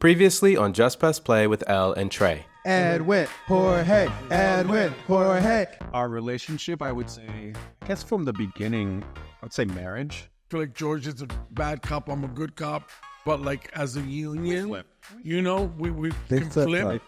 Previously on Just Press Play with Elle and Trey. Edwin, Jorge, Edwin, Jorge. Our relationship, I would say, I guess from the beginning, I'd say marriage. I feel like George is a bad cop, I'm a good cop. But like as a union, you know, we can flip.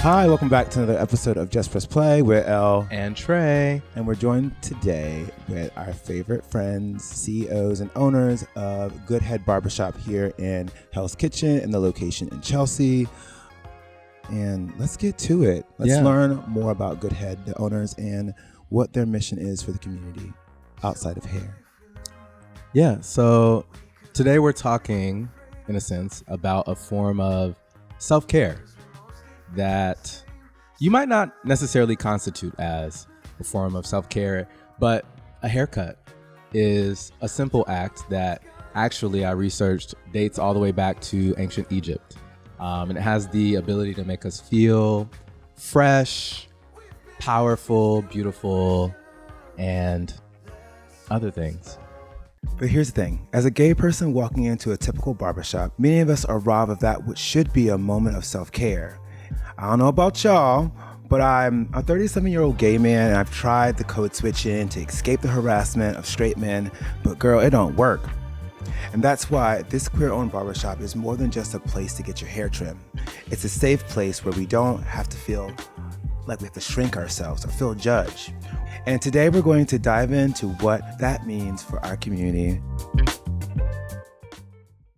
Hi, welcome back to another episode of Just Press Play. We're Elle And Trey. and we're joined today with our favorite friends, CEOs and owners of Good Head Barbershop here in Hell's Kitchen and the location in Chelsea. And let's get to it. Let's learn more about Good Head, the owners, and what their mission is for the community outside of hair. Yeah, so today we're talking, in a sense, about a form of self-care that you might not necessarily constitute as a form of self-care, but a haircut is a simple act that actually I researched dates all the way back to ancient Egypt. And it has the ability to make us feel fresh, powerful, beautiful, and other things. But here's the thing. As a gay person walking into a typical barbershop, many of us are robbed of that which should be a moment of self-care. I don't know about y'all, but I'm a 37-year-old gay man and I've tried the code switching to escape the harassment of straight men, but girl, it don't work. And that's why this queer-owned barbershop is more than just a place to get your hair trimmed. It's a safe place where we don't have to feel like we have to shrink ourselves or feel judged. And today we're going to dive into what that means for our community.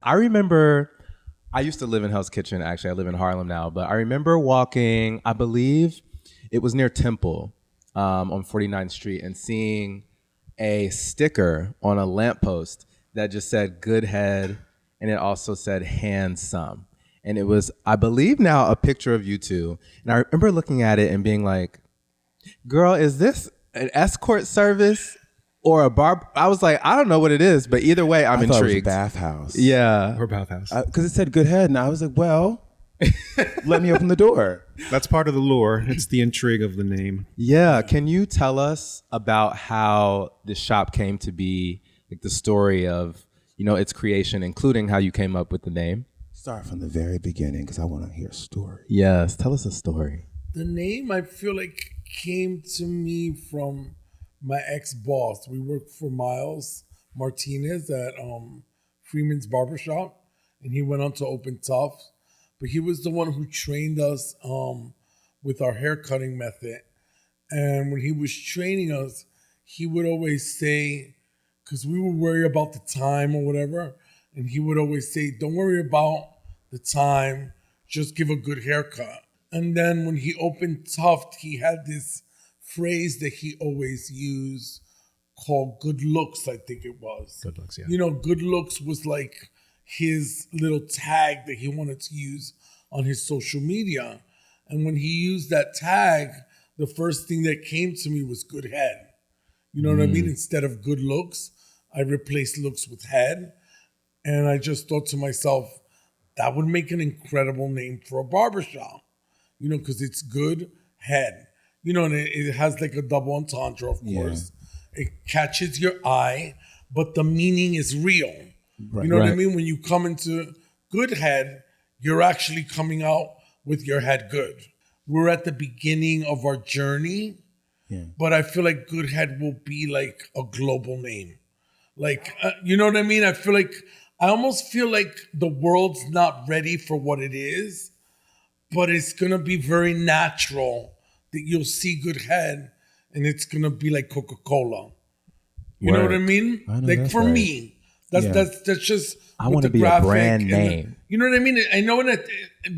I remember, I used to live in Hell's Kitchen, actually. I live in Harlem now, but I remember walking, I believe it was near Temple on 49th Street, and seeing a sticker on a lamppost that just said Good Head, and it also said handsome. And it was, I believe now, a picture of you two. And I remember looking at it and being like, girl, is this an escort service or a bar? I was like, I don't know what it is, but either way, I'm I thought intrigued. it was a bathhouse. Yeah. Or bathhouse. Because it said Good Head, and I was like, well, let me open the door. That's part of the lure. It's the intrigue of the name. Yeah. Can you tell us about how the shop came to be, like the story of, you know, its creation, including how you came up with the name? Start from the very beginning because I want to hear a story. Yes. Tell us a story. The name I feel like came to me from my ex-boss. We worked for Miles Martinez at Freeman's Barbershop, and he went on to open Tufts. But he was the one who trained us with our hair cutting method. And when he was training us, he would always say, because we would worry about the time or whatever, and he would always say, don't worry about the time, just give a good haircut. And then when he opened Tuft, he had this phrase that he always used called good looks, I think it was. Good looks, yeah. You know, good looks was like his little tag that he wanted to use on his social media. And when he used that tag, the first thing that came to me was good head. You know what I mean? Instead of good looks, I replaced looks with head. And I just thought to myself, that would make an incredible name for a barbershop. You know, because it's good head. You know, and it has like a double entendre, of course. It catches your eye, but the meaning is real. Right. You know what I mean? When you come into good head, you're actually coming out with your head good. We're at the beginning of our journey, but I feel like good head will be like a global name. Like, you know what I mean? I almost feel like the world's not ready for what it is, but it's going to be very natural that you'll see good head and it's going to be like Coca-Cola. You know what I mean? I know, Like that's for right. me, that's just I want to be a brand name. You know what I mean? I know that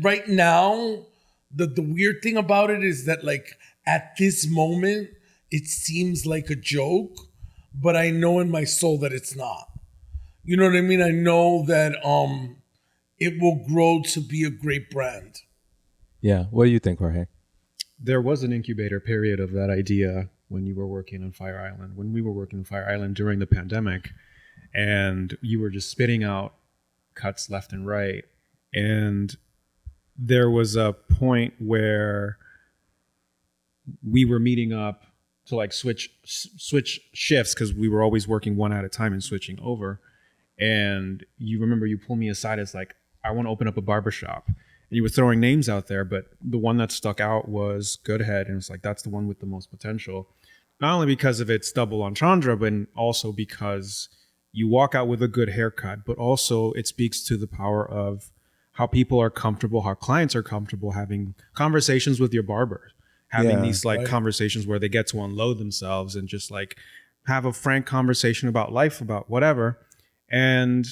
right now, the weird thing about it is that like at this moment, it seems like a joke, but I know in my soul that it's not. You know what I mean? I know that it will grow to be a great brand. Yeah. What do you think, Jorge? There was an incubator period of that idea when you were working on Fire Island, when we were working on Fire Island during the pandemic, and you were just spitting out cuts left and right. And there was a point where we were meeting up to like switch shifts because we were always working one at a time and switching over. And you remember you pulled me aside as like, I want to open up a barbershop. And you were throwing names out there, but the one that stuck out was Good Head. And it's like, that's the one with the most potential. Not only because of its double entendre, but also because you walk out with a good haircut, but also it speaks to the power of how people are comfortable, how clients are comfortable having conversations with your barber, having these like conversations where they get to unload themselves and just like have a frank conversation about life, about whatever. And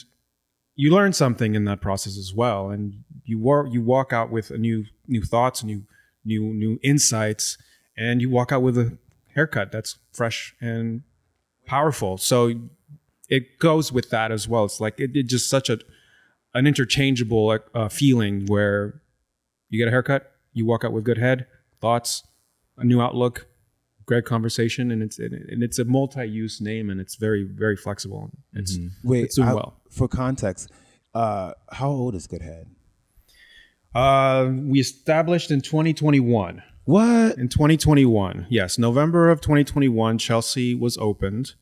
you learn something in that process as well. And you walk out with a new thoughts, new insights, and you walk out with a haircut that's fresh and powerful. So it goes with that as well. It's like it just such an interchangeable feeling where you get a haircut, you walk out with good head, thoughts, a new outlook, great conversation, and it's a multi-use name, and it's very, very flexible. It's doing well. For context, how old is Good Head? We established in 2021. What? In 2021, yes, November of 2021, Chelsea was opened.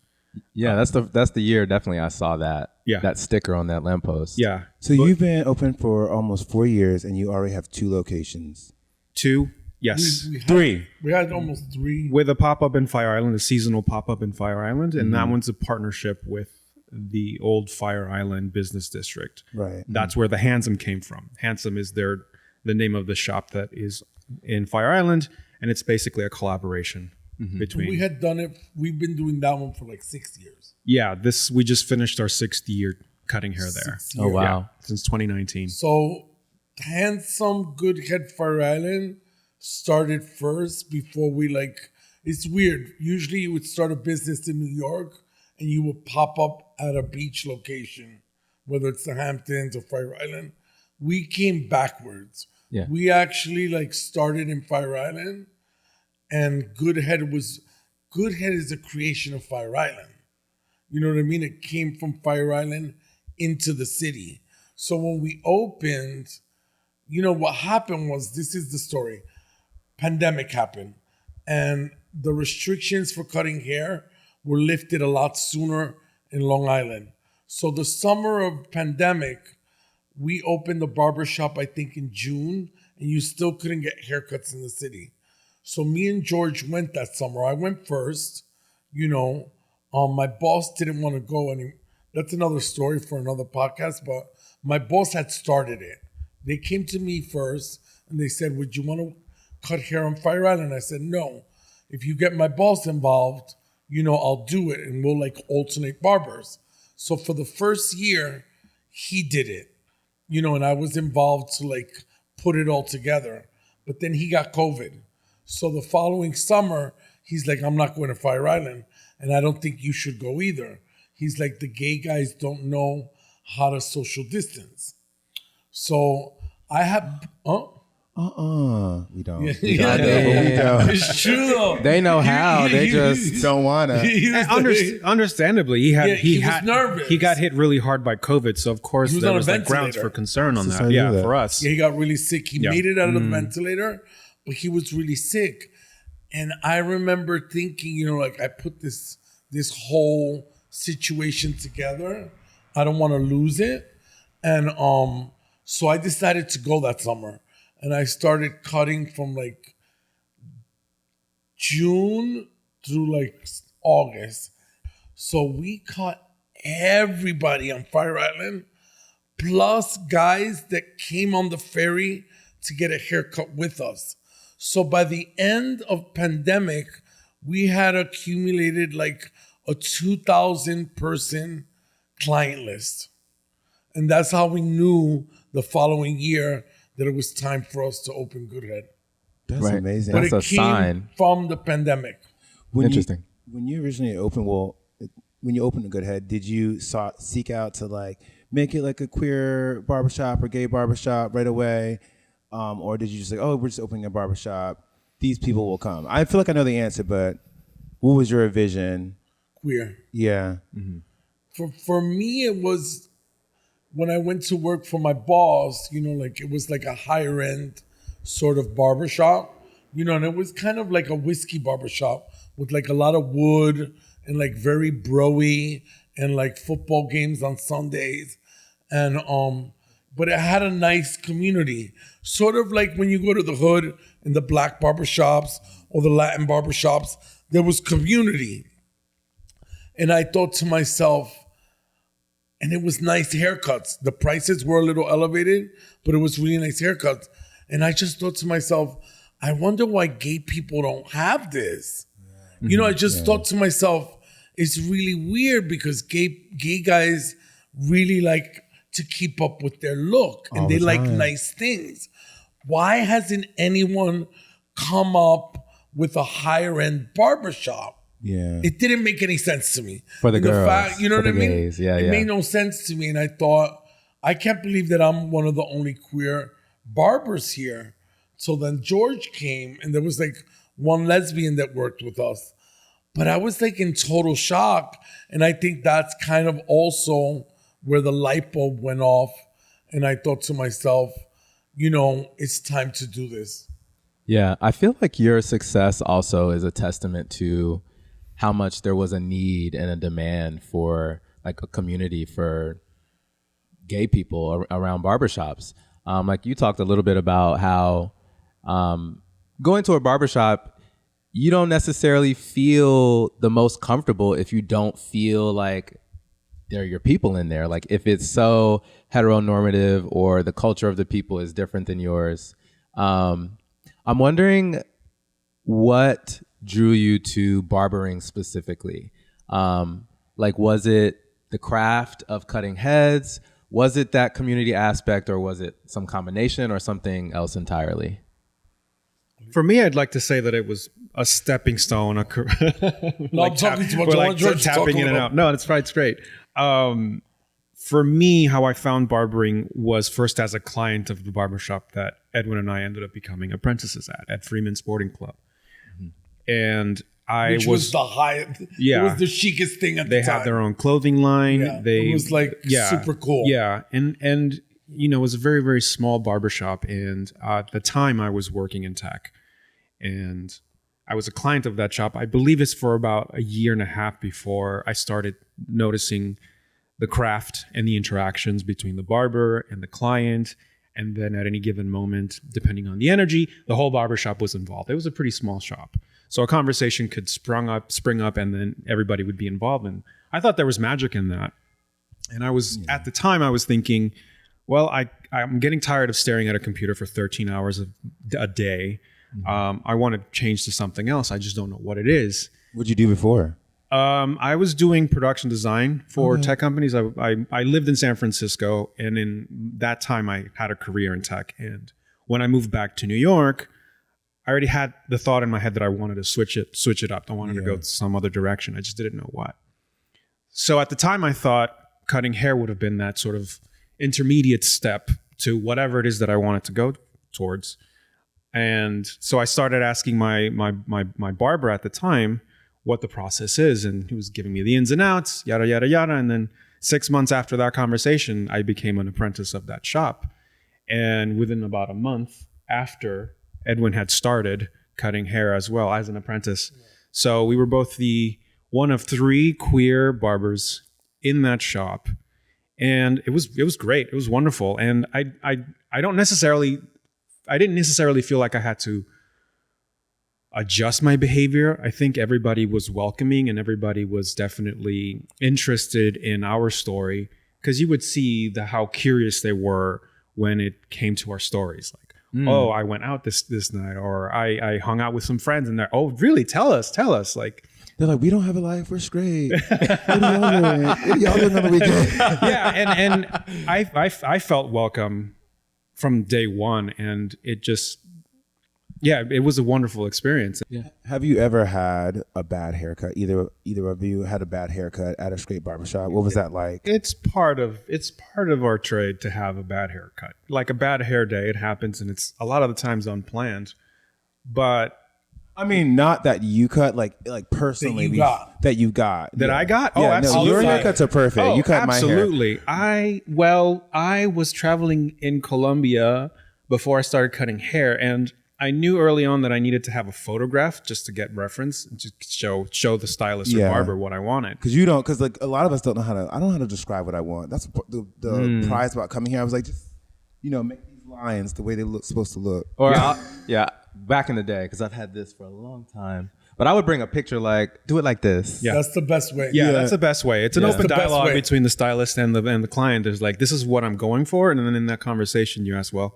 Yeah, that's the year. Definitely, I saw that. Yeah. That sticker on that lamppost. Yeah. So you've been open for almost 4 years, and you already have 2 locations. 2, yes. We had almost 3. With a pop-up in Fire Island, a seasonal pop-up in Fire Island, and that one's a partnership with the old Fire Island business district. Right. That's where the Handsome came from. Handsome is the name of the shop that is in Fire Island, and it's basically a collaboration between. We had done it. We've been doing that one for like 6 years. Yeah, we just finished our 6th year cutting hair there. 6 Oh years. wow. Yeah, since 2019. So Handsome Good Head Fire Island started first before we it's weird. Usually you would start a business in New York and you would pop up at a beach location, whether it's the Hamptons or Fire Island. We came backwards. Yeah. We actually started in Fire Island, and Good Head is a creation of Fire Island. You know what I mean? It came from Fire Island into the city. So when we opened, what happened was, this is the story. Pandemic happened, and the restrictions for cutting hair were lifted a lot sooner in Long Island. So the summer of pandemic, we opened the barbershop, I think in June, and you still couldn't get haircuts in the city. So me and George went that summer. I went first, my boss didn't want to go any. That's another story for another podcast, but my boss had started it. They came to me first and they said, would you want to cut hair on Fire Island? I said, no. If you get my boss involved, I'll do it, and we'll alternate barbers. So for the first year, he did it, and I was involved to put it all together. But then he got COVID. So the following summer, he's like, I'm not going to Fire Island, and I don't think you should go either. He's like, the gay guys don't know how to social distance. So I have, We don't. We don't. It's true though. They know how. They just don't want to. Understandably, he was nervous. He got hit really hard by COVID, so of course He was there on a was grounds ventilator. for concern on So that. I knew Yeah, that. for us. Yeah, he got really sick. He Yeah. made it out of the ventilator, but he was really sick. And I remember thinking, I put this whole situation together. I don't want to lose it. And so I decided to go that summer. And I started cutting from June through August. So we cut everybody on Fire Island, plus guys that came on the ferry to get a haircut with us. So by the end of pandemic, we had accumulated a 2,000 person client list. And that's how we knew the following year that it was time for us to open Good Head. That's Right. amazing. But That's it a came sign. from the pandemic. Interesting. When you originally opened, when you opened a Good Head, did you seek out to make it a queer barbershop or gay barbershop right away? Or did you just we're just opening a barbershop, these people will come? I feel like I know the answer, but what was your vision? Queer. Yeah. For me, it was when I went to work for my boss, it was a higher end sort of barbershop, and it was kind of like a whiskey barbershop with like a lot of wood and like very bro-y and like football games on Sundays. And but it had a nice community. Sort of like when you go to the hood in the black barbershops or the Latin barbershops, there was community. And I thought to myself, and it was nice haircuts. The prices were a little elevated, but it was really nice haircuts. And I just thought to myself, I wonder why gay people don't have this. You know, I just thought to myself, it's really weird because gay guys really like to keep up with their look and they like nice things. Why hasn't anyone come up with a higher end barbershop? Yeah. It didn't make any sense to me. For the girls. You know for what I the mean? gays. Yeah, it yeah. made no sense to me. And I thought, I can't believe that I'm one of the only queer barbers here. So then George came and there was like one lesbian that worked with us. But I was like in total shock. And I think that's kind of also where the light bulb went off. And I thought to myself, you know, it's time to do this. Yeah, I feel like your success also is a testament to how much there was a need and a demand for like a community for gay people around barbershops. Like you talked a little bit about how going to a barbershop, you don't necessarily feel the most comfortable if you don't feel like there are your people in there. Like if it's so heteronormative or the culture of the people is different than yours. I'm wondering what drew you to barbering specifically? Like, was it the craft of cutting heads? Was it that community aspect, or was it some combination or something else entirely? For me, I'd like to say that it was a stepping stone. No, I'm talking too much. I want George to talk tapping in and out. No, it's right. It's great. For me, how I found barbering was first as a client of the barbershop that Edwin and I ended up becoming apprentices at Freeman Sporting Club. And Which was the highest. Yeah. It was the chicest thing at the time. They had their own clothing line. Yeah, They, it was like super cool. Yeah. And you know, it was a very, very small barbershop. And at the time I was working in tech. And I was a client of that shop. I believe it's for about a year and a half before I started noticing the craft and the interactions between the barber and the client. And then at any given moment, depending on the energy, the whole barbershop was involved. It was a pretty small shop. So a conversation could spring up, and then everybody would be involved. And I thought there was magic in that. And I was, at the time, I was thinking, well, I'm getting tired of staring at a computer for 13 hours a day. I want to change to something else. I just don't know what it is. What'd you do before? I was doing production design for tech companies. I lived in San Francisco, and in that time I had a career in tech. And when I moved back to New York, I already had the thought in my head that I wanted to switch it up. I wanted to go some other direction. I just didn't know what. So at the time I thought cutting hair would have been that sort of intermediate step to whatever it is that I wanted to go towards. And so I started asking my barber at the time what the process is. And he was giving me the ins and outs, yada, yada, yada. And then 6 months after that conversation, I became an apprentice of that shop. And within about a month after, Edwin had started cutting hair as well as an apprentice. So we were both the one of 3 queer barbers in that shop. And it was great. It was wonderful. And I didn't necessarily feel like I had to adjust my behavior. I think everybody was welcoming and everybody was definitely interested in our story, because you would see how curious they were when it came to our stories. Like, oh, I went out this night, or I hung out with some friends, and they're, oh, really? Tell us. Like, they're like, we don't have a life. We're straight. What are y'all doing on the weekend? Yeah, and I felt welcome from day one, and it just, it was a wonderful experience. Yeah. Have you ever had a bad haircut? Either of you had a bad haircut at a straight barbershop? What was that like? It's part of our trade to have a bad haircut. Like a bad hair day, it happens, and it's a lot of the times unplanned. But I mean, not that you cut, like personally that you got. That I got? Yeah, oh, absolutely. No, your haircuts are perfect. Oh, you cut absolutely. my hair. I was traveling in Colombia before I started cutting hair, and I knew early on that I needed to have a photograph just to get reference and just show the stylist or Yeah. barber what I wanted. Because like a lot of us don't know I don't know how to describe what I want. That's the prize about coming here. I was like, just, make these lines the way they look supposed to look. Or back in the day, because I've had this for a long time. But I would bring a picture do it like this. Yeah. That's the best way. Yeah, that's the best way. It's an open the best dialogue way. between the stylist and the client. There's like, this is what I'm going for. And then in that conversation, you ask, well,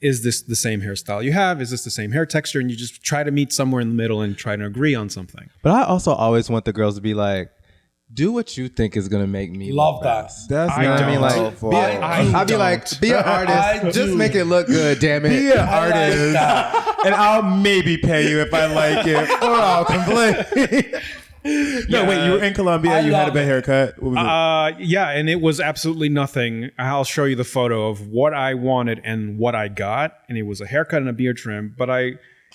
is this the same hairstyle you have? Is this the same hair texture? And you just try to meet somewhere in the middle and try to agree on something. But I also always want the girls to be like, do what you think is going to make me Love look that. best. That's I not don't. I mean, like, helpful. I'd be like, be an artist. Just do. make it look good, damn it. Be an artist, and I'll maybe pay you if I like it, or I'll complain. No, wait, you were in Colombia. You had a bad haircut. What was it? Yeah, and it was absolutely nothing. I'll show you the photo of what I wanted and what I got. And it was a haircut and a beard trim. But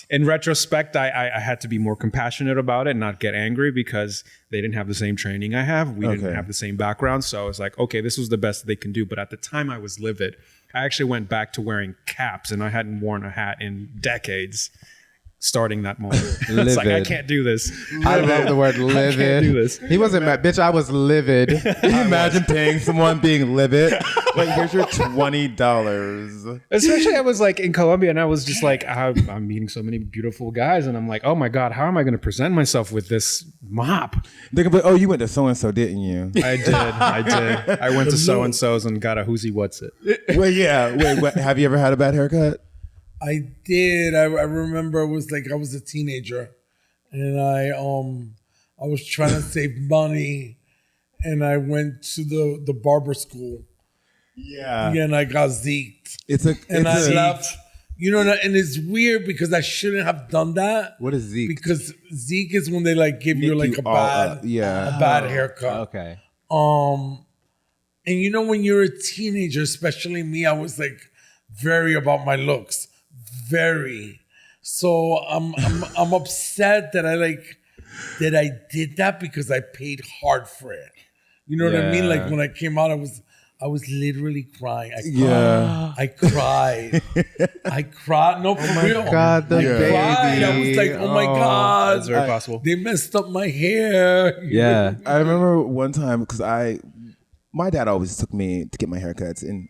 in retrospect, I had to be more compassionate about it and not get angry because they didn't have the same training I have. We didn't have the same background. So I was like, okay, this was the best they can do. But at the time I was livid. I actually went back to wearing caps and I hadn't worn a hat in decades. Starting that moment. It's like, I Livid. can't do this. I love the word livid. can't do this. He wasn't mad. Bitch, I was livid. Can you imagine paying someone being livid? Like, here's your $20. Especially I was like in Colombia and I was just like, I'm meeting so many beautiful guys. And I'm like, oh my God, how am I going to present myself with this mop? They can be, oh, you went to so-and-so, didn't you? I did. I went to so-and-so's and got a who's he what's it. Well, yeah. Wait, have you ever had a bad haircut? I did. I remember it was like I was a teenager, and I was trying to save money, and I went to the barber school. Yeah. And I got zeked, and I it's a- left. And it's weird because I shouldn't have done that. What is Zeke? Because Zeke is when they like give you Make like you a all bad, up, yeah. a bad haircut. Okay. And when you're a teenager, especially me, I was like very about my looks. Very. So I'm upset that I did that because I paid hard for it. You know what I mean? Like when I came out, I was literally crying. I cried. I cried. No, for real. God, the I cried. I was like, oh my God. That's very possible. They messed up my hair. Yeah. I remember one time because my dad always took me to get my haircuts, and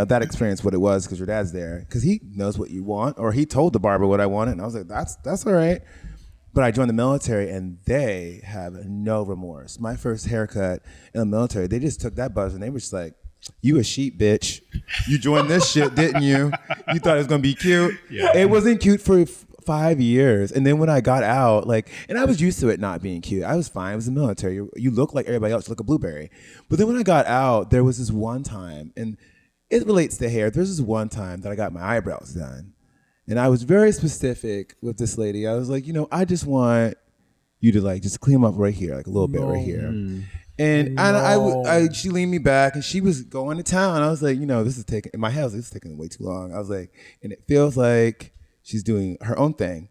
that experience, what it was, because your dad's there, because he knows what you want, or he told the barber what I wanted, and I was like, that's all right. But I joined the military, and they have no remorse. My first haircut in the military, they just took that buzz, and they were just like, you a sheep, bitch. You joined this shit, didn't you? You thought it was gonna be cute. Yeah. It wasn't cute for 5 years, and then when I got out, and I was used to it not being cute. I was fine. I was in the military. You look like everybody else. You look a blueberry. But then when I got out, there was this one time, and it relates to hair. There's this one time that I got my eyebrows done, and I was very specific with this lady. I was like, I just want you to just clean them up right here, like a little bit right here. And she leaned me back, and she was going to town. I was like, this is taking, in my head, this is taking way too long. I was like, and it feels like she's doing her own thing.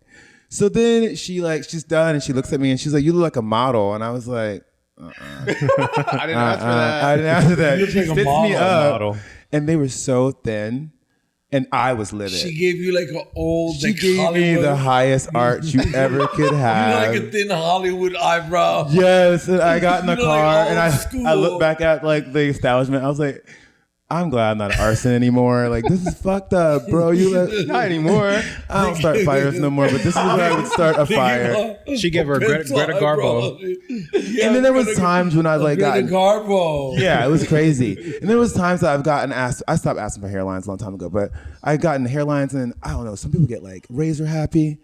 So then she's done, and she looks at me, and she's like, you look like a model. And I was like, I didn't ask for that. I didn't ask that. You She look like a stitched me up, model. and they were so thin, and I was livid. She gave you like an old, She like gave Hollywood. me the highest arch you ever could You have. like a thin Hollywood eyebrow. Yes, and I got in the You know, like car, old and I school. looked back at the establishment. I was like, I'm glad I'm not an arson anymore. This is fucked up, bro. Not anymore. I don't start fires no more, but this is where I would start a fire. She gave her Greta Garbo. And then there was times when I've gotten Garbo. Yeah, it was crazy. And there was times that I've gotten asked. I stopped asking for hairlines a long time ago, but I've gotten hairlines, and I don't know. Some people get razor happy,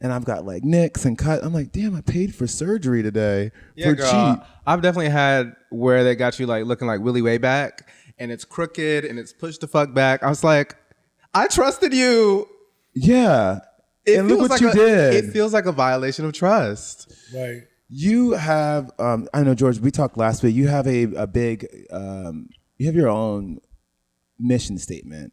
and I've got nicks and cut. I'm like, damn, I paid for surgery today for cheap. I've definitely had where they got you looking like Willie way back, and it's crooked and it's pushed the fuck back. I was like, I trusted you. Yeah, and look feels what like you did. It feels like a violation of trust. Right. You have, I know, George, we talked last week. You have a big, you have your own mission statement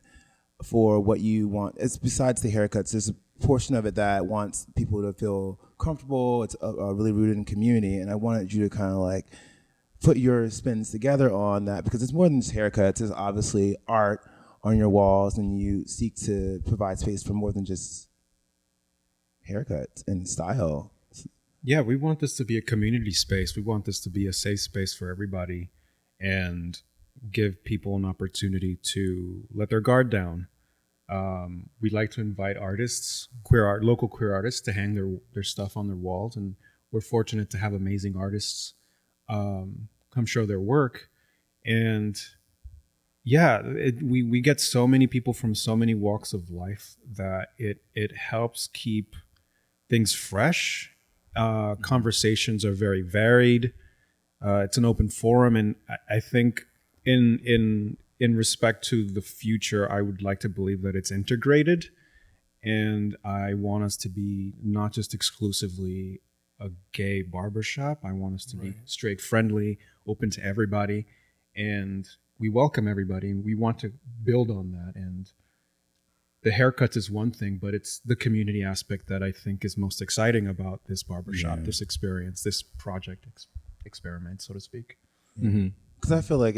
for what you want. It's besides the haircuts. There's a portion of it that wants people to feel comfortable. It's really rooted in community. And I wanted you to kind of put your spins together on that, because it's more than just haircuts. There's obviously art on your walls, and you seek to provide space for more than just haircuts and style. Yeah, we want this to be a community space. We want this to be a safe space for everybody and give people an opportunity to let their guard down. We like to invite artists, local queer artists, to hang their stuff on their walls. And we're fortunate to have amazing artists come show their work. And yeah, we get so many people from so many walks of life that it helps keep things fresh. Conversations are very varied. It's an open forum, and I think in respect to the future, I would like to believe that it's integrated, and I want us to be not just exclusively a gay barbershop. I want us to be straight friendly, open to everybody, and we welcome everybody, and we want to build on that. And the haircuts is one thing, but it's the community aspect that I think is most exciting about this barbershop, this experience, this project experiment, so to speak. Because I feel like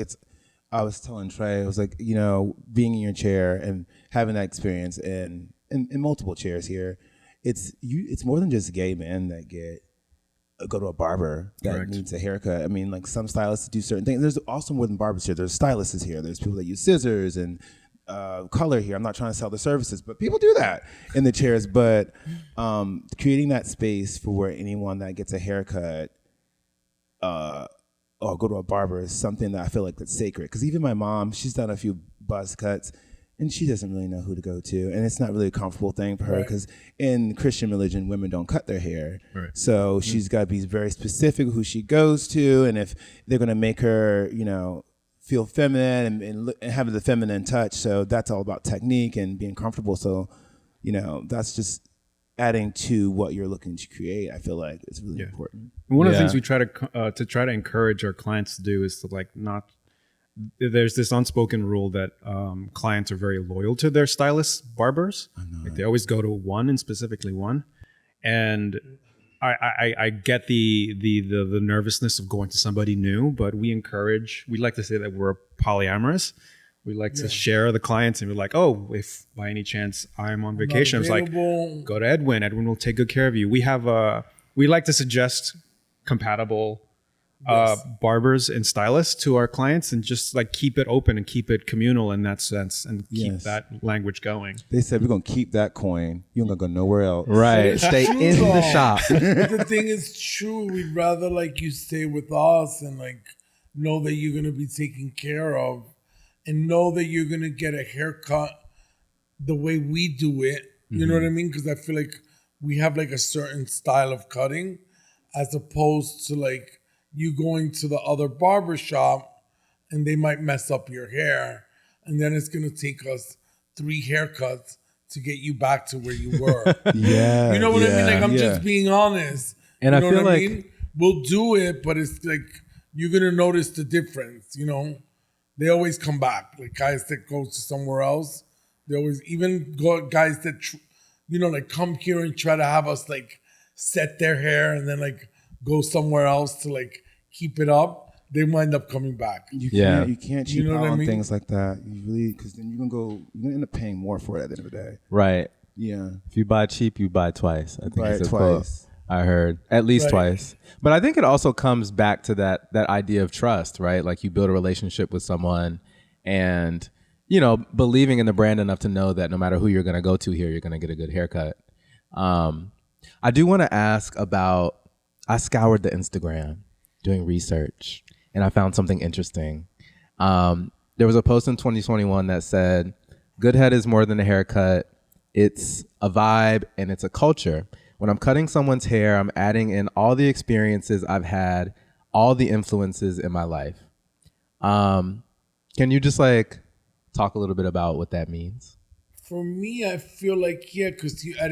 I was telling Trey, I was like, you know, being in your chair and having that experience in multiple chairs here, it's more than just gay men that go to a barber that needs a haircut. I mean, like some stylists do certain things. There's also more than barbers here. There's stylists here. There's people that use scissors and color here. I'm not trying to sell the services, but people do that in the chairs. But creating that space for where anyone that gets a haircut or go to a barber is something that I feel like that's sacred. Because even my mom, she's done a few buzz cuts, and she doesn't really know who to go to, and it's not really a comfortable thing for her because in Christian religion, women don't cut their hair. So she's got to be very specific who she goes to, and if they're going to make her, you know, feel feminine and have the feminine touch. So that's all about technique and being comfortable. So, you know, that's just adding to what you're looking to create. I feel like it's really important. One of the things we try to encourage our clients to do is to there's this unspoken rule that clients are very loyal to their stylist barbers. Like they always go to one, and specifically one. And I get the nervousness of going to somebody new, but we like to say that we're polyamorous. We like to share the clients, and we're like, oh, if by any chance I'm on vacation, it's like, go to Edwin. Edwin will take good care of you. We like to suggest compatible barbers and stylists to our clients, and just like keep it open and keep it communal in that sense, and keep that language going. They said we're gonna keep that coin. You're not gonna go nowhere else. Right. Stay in the shop. The thing is true. We'd rather like you stay with us and like know that you're gonna be taken care of, and know that you're gonna get a haircut the way we do it. You know what I mean? Because I feel like we have like a certain style of cutting, as opposed to like you going to the other barber shop and they might mess up your hair, and then it's gonna take us 3 haircuts to get you back to where you were. You know what I mean? Like I'm just being honest. And you I know feel what like mean? We'll do it, but it's like you're gonna notice the difference. You know, they always come back. Like guys that go to somewhere else, they always guys that like come here and try to have us like set their hair and then like go somewhere else to like keep it up. They wind up coming back. You can't cheap out on things like that. You really, because then you're gonna end up paying more for it at the end of the day. Right. Yeah. If you buy cheap, you buy twice. I think Buy it's it a quote twice. I heard at least twice. But I think it also comes back to that idea of trust, right? Like you build a relationship with someone, and believing in the brand enough to know that no matter who you're going to go to here, you're going to get a good haircut. I do want to ask about, I scoured the Instagram doing research, and I found something interesting. There was a post in 2021 that said, good head is more than a haircut. It's a vibe and it's a culture. When I'm cutting someone's hair, I'm adding in all the experiences I've had, all the influences in my life. Can you just talk a little bit about what that means? For me, I feel like because I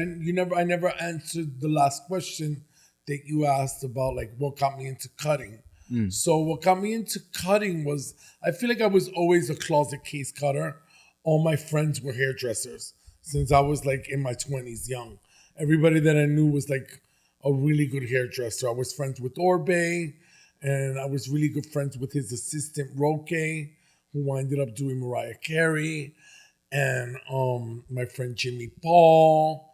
never answered the last question that you asked about what got me into cutting. So what got me into cutting was, I feel like I was always a closet case cutter. All my friends were hairdressers since I was in my 20s, young. Everybody that I knew was a really good hairdresser. I was friends with Orbe, and I was really good friends with his assistant Roque, who ended up doing Mariah Carey. and my friend Jimmy Paul.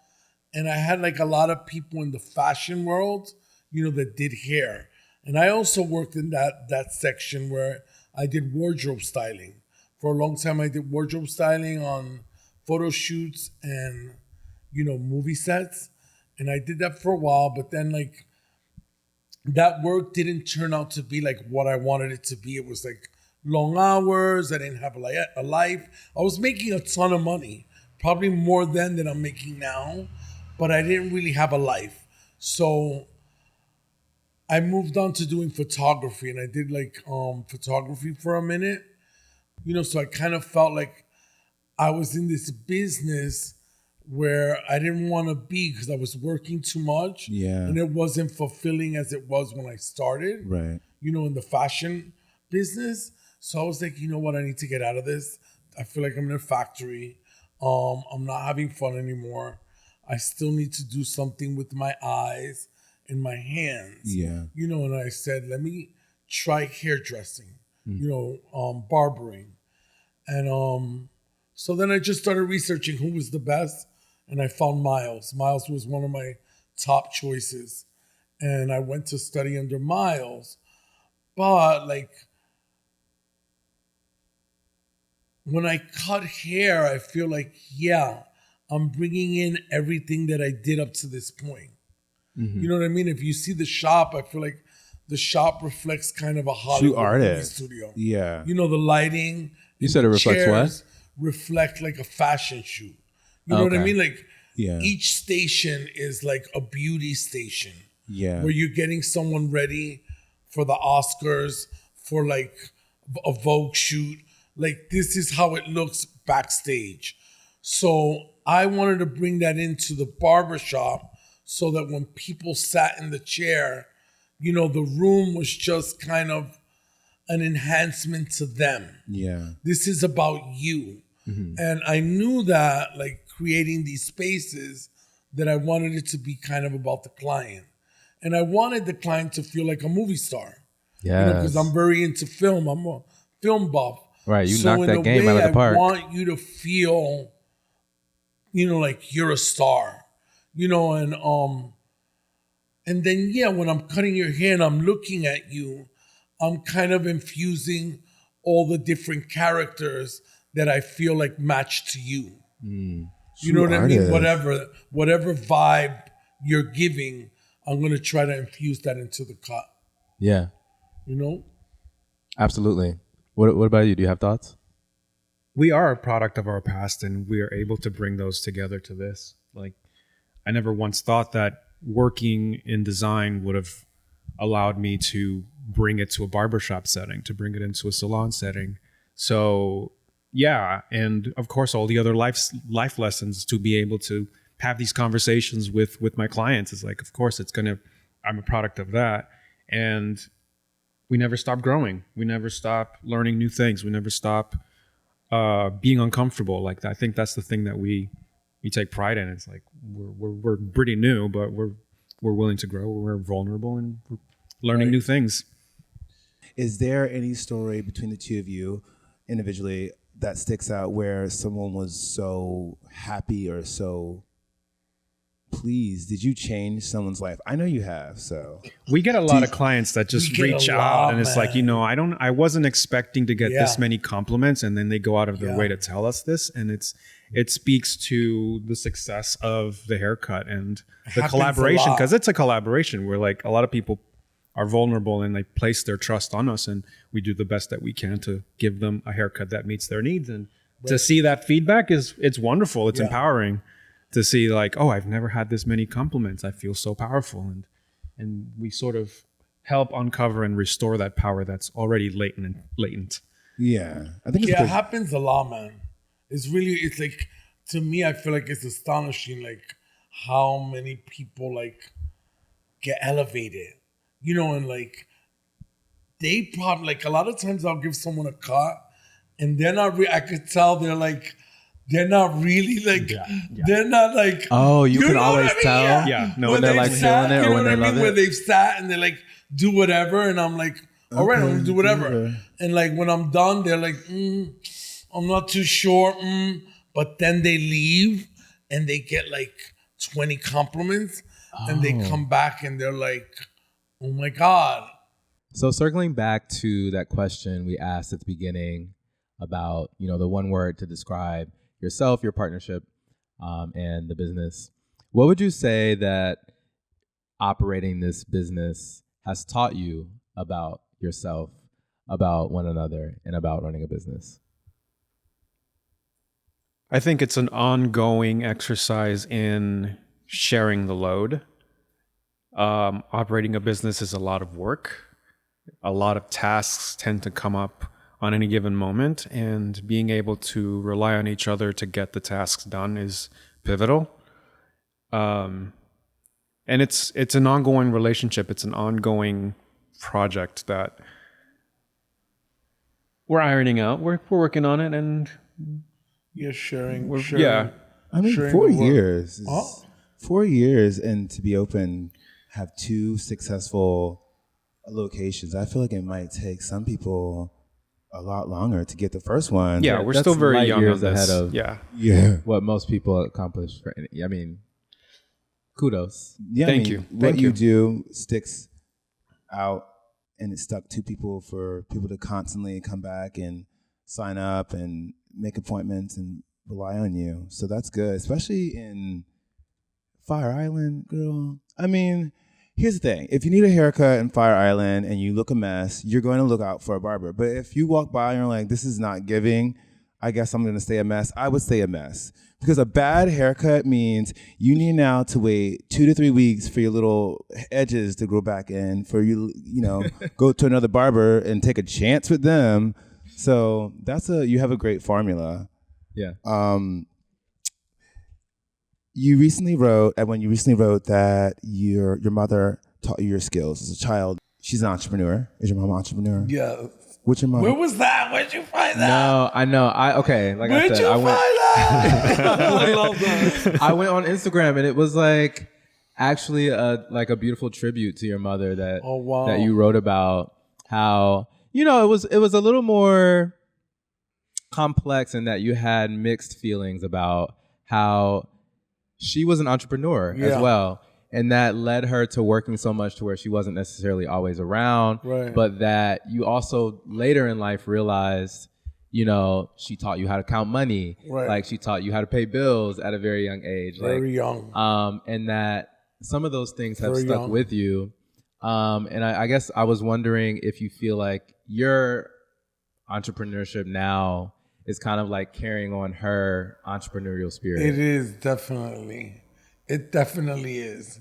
And I had like a lot of people in the fashion world, that did hair. And I also worked in that section where I did wardrobe styling. For a long time, I did wardrobe styling on photo shoots and, movie sets. And I did that for a while, but then like that work didn't turn out to be like what I wanted it to be. It was like long hours. I didn't have a life. I was making a ton of money, probably more then than I'm making now, but I didn't really have a life. So I moved on to doing photography, and I did like photography for a minute, so I kind of felt like I was in this business where I didn't want to be because I was working too much. Yeah. And it wasn't fulfilling as it was when I started, Right. in the fashion business. So I was like, you know what? I need to get out of this. I feel like I'm in a factory. I'm not having fun anymore. I still need to do something with my eyes and my hands. Yeah. And I said, let me try hairdressing, barbering. And so then I just started researching who was the best, and I found Miles. Miles was one of my top choices. And I went to study under Miles. But like when I cut hair, I feel like, I'm bringing in everything that I did up to this point. Mm-hmm. You know what I mean? If you see the shop, I feel like the shop reflects kind of a Hollywood movie artist. studio. Yeah. The lighting. You said it reflects chairs what? Reflect like a fashion shoot. You know what I Okay. mean? Like Yeah. each station is like a beauty station. Yeah. Where you're getting someone ready for the Oscars, for like a Vogue shoot. Like this is how it looks backstage. So I wanted to bring that into the barbershop so that when people sat in the chair, the room was just kind of an enhancement to them. Yeah. This is about you. Mm-hmm. And I knew that like creating these spaces that I wanted it to be kind of about the client. And I wanted the client to feel like a movie star. Yeah. Because I'm very into film. I'm a film buff. Right, you So knocked in that a game way, out of the park. I want you to feel, like you're a star. And then when I'm cutting your hair and I'm looking at you, I'm kind of infusing all the different characters that I feel like match to you. You know what I mean? Artist. Whatever vibe you're giving, I'm gonna try to infuse that into the cut. Yeah, absolutely. What about you? Do you have thoughts? We are a product of our past, and we are able to bring those together to this. Like, I never once thought that working in design would have allowed me to bring it to a barbershop setting, to bring it into a salon setting. So yeah, and of course all the other life lessons to be able to have these conversations with my clients is like, of course I'm a product of that. And we never stop growing. We never stop learning new things. We never stop being uncomfortable. Like, I think that's the thing that we take pride in. It's like we're pretty new, but we're willing to grow. We're vulnerable, and we're learning new things. Is there any story between the two of you individually that sticks out where someone was so happy or so pleased? Did you change someone's life? I know you have. So we get a lot of clients that just reach out, and it's like, I wasn't expecting to get this many compliments, and then they go out of their way to tell us this, and it speaks to the success of the haircut and the collaboration, because it's a collaboration where like a lot of people are vulnerable and they place their trust on us, and we do the best that we can to give them a haircut that meets their needs. And to see that feedback it's wonderful. It's empowering to see like, oh, I've never had this many compliments. I feel so powerful. And we sort of help uncover and restore that power that's already latent. yeah, I think It happens a lot, man. It's like, to me, I feel like it's astonishing, like how many people like get elevated, and like they probably, like a lot of times I'll give someone a cut and they're not, I could tell they're not really like, they're not like, Oh, you can know always what I mean? tell. Yeah, no, when they're like feeling it or when they love Where it. they've sat and they like do whatever, and I'm like, all right, I'm gonna do whatever. And like when I'm done, they're like, I'm not too sure, but but then they leave and they get like 20 compliments and they come back and they're like, oh my God. So circling back to that question we asked at the beginning about, the one word to describe yourself, your partnership, and the business, what would you say that operating this business has taught you about yourself, about one another, and about running a business? I think it's an ongoing exercise in sharing the load. Operating a business is a lot of work. A lot of tasks tend to come up on any given moment, and being able to rely on each other to get the tasks done is pivotal. And it's an ongoing relationship. It's an ongoing project that we're ironing out. We're working on it, and Sharing. yeah. I mean, sharing 4 the work. years. Oh. 4 years, and to be open, have 2 successful locations. I feel like it might take some people a lot longer to get the first one. Yeah, we're that's still very light young years on this. ahead of Yeah. what most people accomplish. Kudos. Yeah, Thank you. What Thank you you. do sticks out, and it stuck to people for people to constantly come back and sign up and make appointments and rely on you. So that's good, especially in Fire Island, girl. I mean, here's the thing. If you need a haircut in Fire Island and you look a mess, you're going to look out for a barber. But if you walk by and you're like, this is not giving, I guess I'm going to stay a mess, I would stay a mess. Because a bad haircut means you need now to wait 2 to 3 weeks for your little edges to grow back in, for you go to another barber and take a chance with them. So you have a great formula. Yeah. You recently wrote that your mother taught you your skills as a child. She's an entrepreneur. Is your mom an entrepreneur? Yeah. What's your mom? Where was that? Where'd you find that? No, I know. Where'd you find that? I love that. I went on Instagram and it was like actually a beautiful tribute to your mother that Oh, wow. that you wrote about how it was a little more complex in that you had mixed feelings about how she was an entrepreneur as Yeah. well. And that led her to working so much to where she wasn't necessarily always around. Right. But that you also later in life realized, she taught you how to count money. Right. Like she taught you how to pay bills at a very young age. Very young. And that some of those things have Very stuck young. with you. And I guess I was wondering if you feel like your entrepreneurship now is kind of like carrying on her entrepreneurial spirit. It is definitely. It definitely is.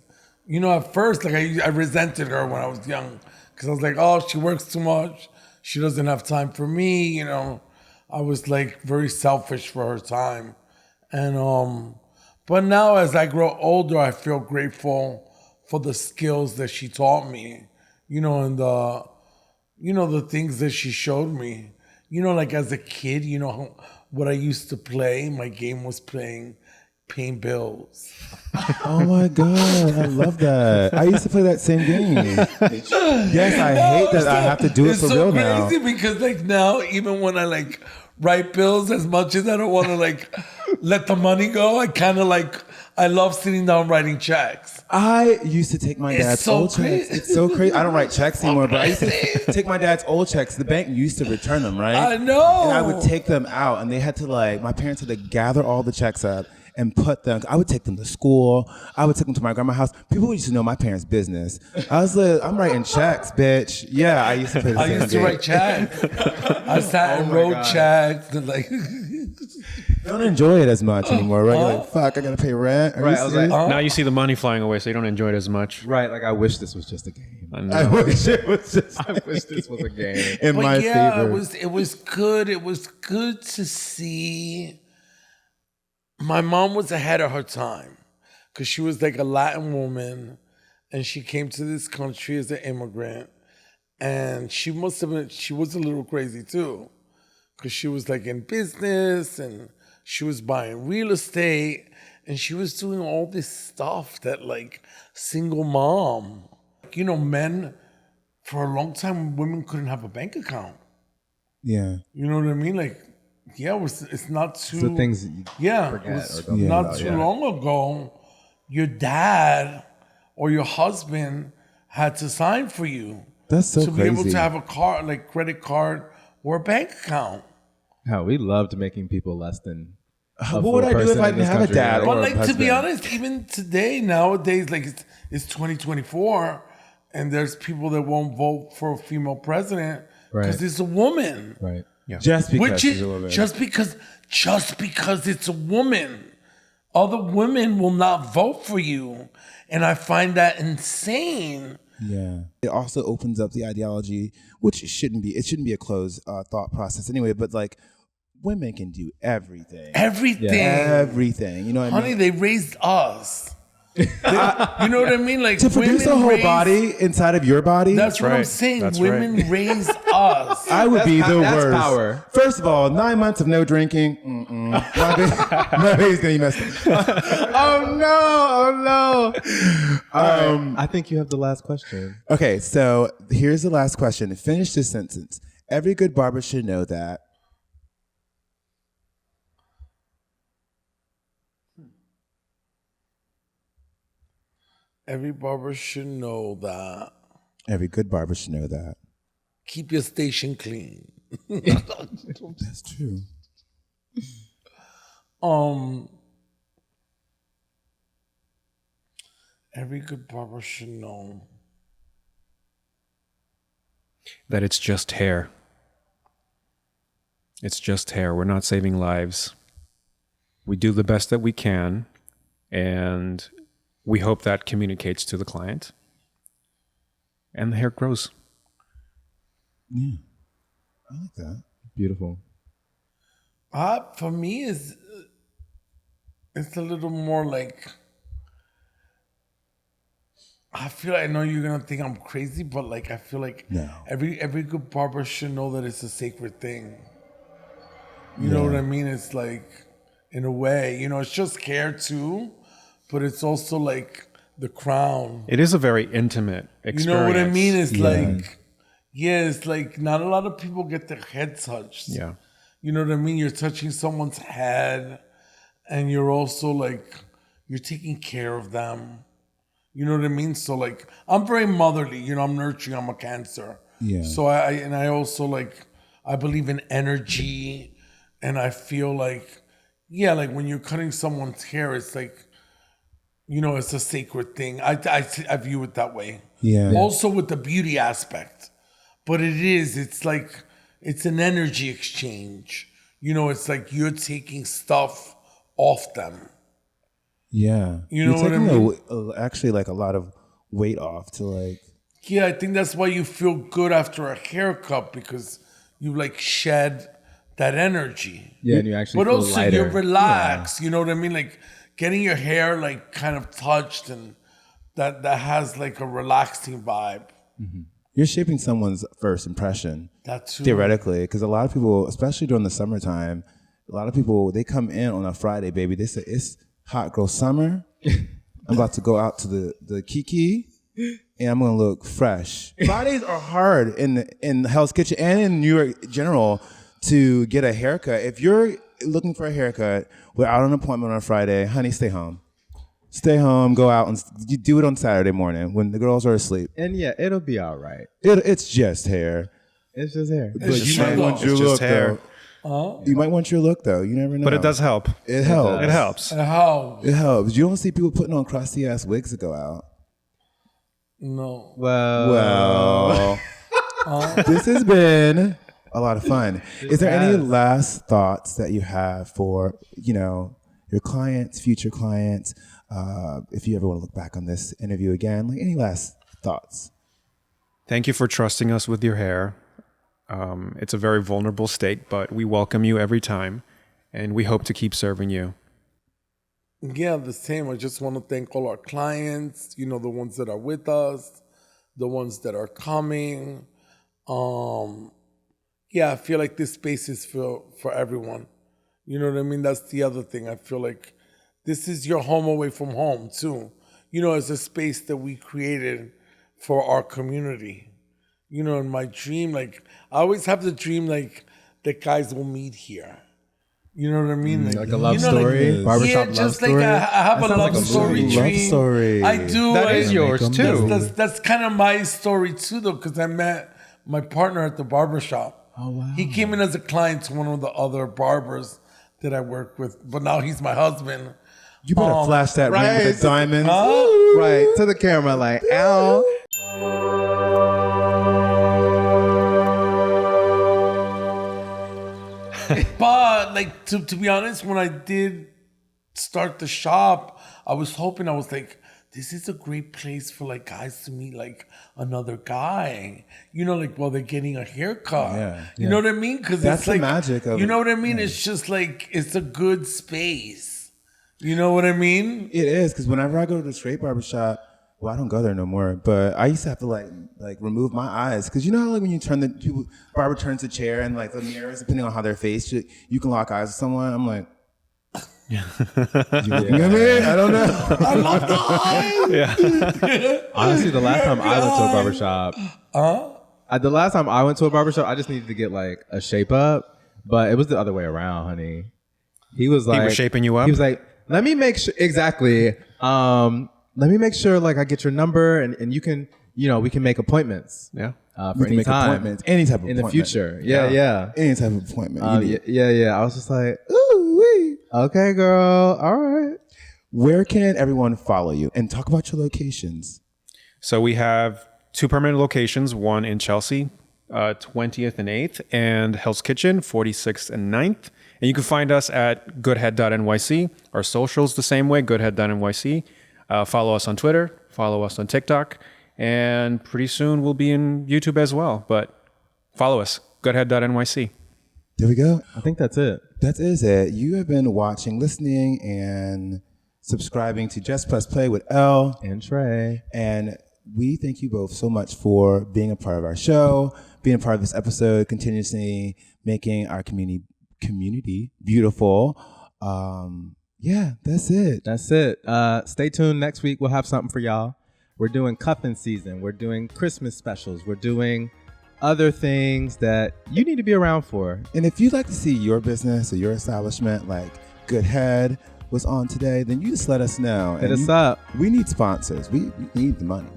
At first, I resented her when I was young because I was like, oh, she works too much. She doesn't have time for me. I was like very selfish for her time. And, but now as I grow older, I feel grateful for the skills that she taught me, and the things that she showed me. Like as a kid, what I used to play, my game was paying bills. Oh my God, I love that. I used to play that same game. Yes, I hate that I have to do it It's for so real now. crazy because now, even when I write bills, as much as I don't want to let the money go, I love sitting down writing checks. I used to take my It's dad's so old crazy. checks. It's so crazy. I don't write checks anymore, but I used to take my dad's old checks. The bank used to return them, right? I know. And I would take them out, and they had to my parents had to gather all the checks up and put them. I would take them to school. I would take them to my grandma's house. People used to know my parents' business. I was like, I'm writing checks, bitch. Yeah, I used to play the I same used to game. write checks. I sat and my wrote God. checks. And Don't enjoy it as much anymore, right? You're like, fuck, I gotta pay rent. Are Right, you I was like, serious? Now you see the money flying away, so you don't enjoy it as much. Right. Like I wish this was just a game. I know. I wish it was just I wish this was a game. in my But yeah, favor. it was good. It was good to see. My mom was ahead of her time because she was like a Latin woman, and she came to this country as an immigrant, and she was a little crazy too, because she was in business and she was buying real estate and she was doing all this stuff that single mom. Men, for a long time, women couldn't have a bank account. Yeah. You know what I mean? it's not too. So things you It was or don't Yeah. not about, too yeah. long ago. Your dad or your husband had to sign for you That's so to be able crazy. to have a card, like credit card or a bank account. How we loved making people less than. What would I do if I didn't have a dad But or a like, to husband? be honest, even today, nowadays, like it's 2024, and there's people that won't vote for a female president because Right. it's a woman. Right. Just because Which she's is a woman. just because it's a woman, other women will not vote for you, and I find that insane. Yeah. It also opens up the ideology, which it shouldn't be. It shouldn't be a closed thought process anyway. But like, women can do everything. Everything, Everything. You know what I honey, mean? they raised us. You know what I mean? Like To produce a women whole raised- body inside of your body. That's what I'm right. saying. That's Women raised us. I would be the that's worst. power. First of all, 9 months of no drinking. My baby's gonna be messed up. Oh no! Oh no! I think you have the last question. Okay, so here's the last question. Finish this sentence. Every good barber should know that. Every barber should know that. Every good barber should know that. Keep your station clean. That's true. Every good barber should know. That it's just hair. It's just hair. We're not saving lives. We do the best that we can, and we hope that communicates to the client. And the hair grows. I like that. Beautiful. For me, it's a little more like. I feel I know you're gonna think I'm crazy, but like I feel like No. every good barber should know that it's a sacred thing. You know what I mean? It's like, in a way, it's just hair too, but it's also like the crown. It is a very intimate experience. You know what I mean? It's like, it's like not a lot of people get their head touched. Yeah. You know what I mean? You're touching someone's head, and you're also like, you're taking care of them. You know what I mean? So like, I'm very motherly. I'm nurturing. I'm a Cancer. Yeah. So I also like, I believe in energy, and I feel like, like when you're cutting someone's hair, it's like, it's a sacred thing. I view it that way. Yeah. Also with the beauty aspect, but it's like, it's an energy exchange. It's like you're taking stuff off them. Yeah. You know You're what I taking actually like a lot of weight off to like. Yeah, I think that's why you feel good after a haircut, because you like shed that energy. Yeah, and you actually But feel also lighter. you're relaxed. You know what I mean? Like getting your hair like kind of touched, and that has like a relaxing vibe. You're shaping someone's first impression. That's Theoretically, because a lot of people, especially during the summertime, a lot of people, they come in on a Friday, baby. They say, it's hot girl summer. I'm about to go out to the Kiki, and I'm going to look fresh. Fridays are hard in Hell's Kitchen and in New York general to get a haircut. If you're looking for a haircut without an appointment on a Friday, honey, stay home. Stay home, go out, and you do it on Saturday morning when the girls are asleep. And yeah, it'll be all right. It's just hair. It's just hair. But you just might hair. want your It's just look, hair. though. You might want your look, though. You never know. But it does help. It helps. It helps. How? It helps. You don't see people putting on crusty ass wigs to go out. No. Well, This has been a lot of fun. Is there any last thoughts that you have for your clients, future clients? If you ever want to look back on this interview again, like any last thoughts? Thank you for trusting us with your hair. It's a very vulnerable state, but we welcome you every time, and we hope to keep serving you. Yeah, the same. I just want to thank all our clients, the ones that are with us, the ones that are coming. I feel like this space is for everyone. You know what I mean? That's the other thing. I feel like this is your home away from home, too. It's a space that we created for our community. In my dream, like, I always have the dream, like, that guys will meet here. You know what I mean? Like a love you know, story, barbershop love just story. like I have a That sounds love like a story movie. tree. Love story. I do. That is yours too. That's kind of my story too, though, because I met my partner at the barbershop. Oh, wow. He came in as a client to one of the other barbers that I work with, but now he's my husband. You better flash that ring right. with the diamonds. Right to the camera, like, ow. But like to be honest, when I did start the shop, I was like, this is a great place for like guys to meet like another guy. You know, like while they're getting a haircut. Yeah. You know what I mean? Because That's it's the like magic of you it. know what I mean? It's just like it's a good space. You know what I mean? It is, because whenever I go to the straight barbershop, well, I don't go there no more, but I used to have to like remove my eyes, because you know how like when you turn barber turns the chair and like the mirrors, depending on how their face, you can lock eyes with someone. I'm like, you looking at me? I don't know. I love the eyes. Honestly, the last time I went to a barbershop, the last time I went to a barbershop, I just needed to get like a shape up, but it was the other way around, honey. He was like, shaping you up? He was like, let me make sure, exactly. Let me make sure like I get your number and you can, we can make appointments. Yeah. For We can any make time. appointments, any type of In appointment. the future. Yeah. Any type of appointment. you need. Yeah. I was just like, ooh, wee. Okay, girl. All right. Where can everyone follow you? And talk about your locations. So we have 2 permanent locations, one in Chelsea, 20th and 8th, and Hell's Kitchen, 46th and 9th. And you can find us at goodhead.nyc. Our socials the same way, goodhead.nyc. Follow us on Twitter, follow us on TikTok, and pretty soon we'll be in YouTube as well. But follow us, goodhead.nyc. There we go. I think that's it. That is it. You have been watching, listening, and subscribing to Just Press Play with Elle And Trey. And we thank you both so much for being a part of our show, being a part of this episode, continuously making our community beautiful. Yeah, that's it. That's it. Stay tuned. Next week, we'll have something for y'all. We're doing cuffing season. We're doing Christmas specials. We're doing other things that you need to be around for. And if you'd like to see your business or your establishment like Good Head was on today, then you just let us know. Hit us up. We need sponsors. We need the money.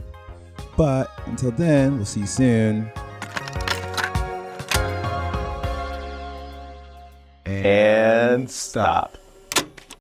But until then, we'll see you soon. And stop.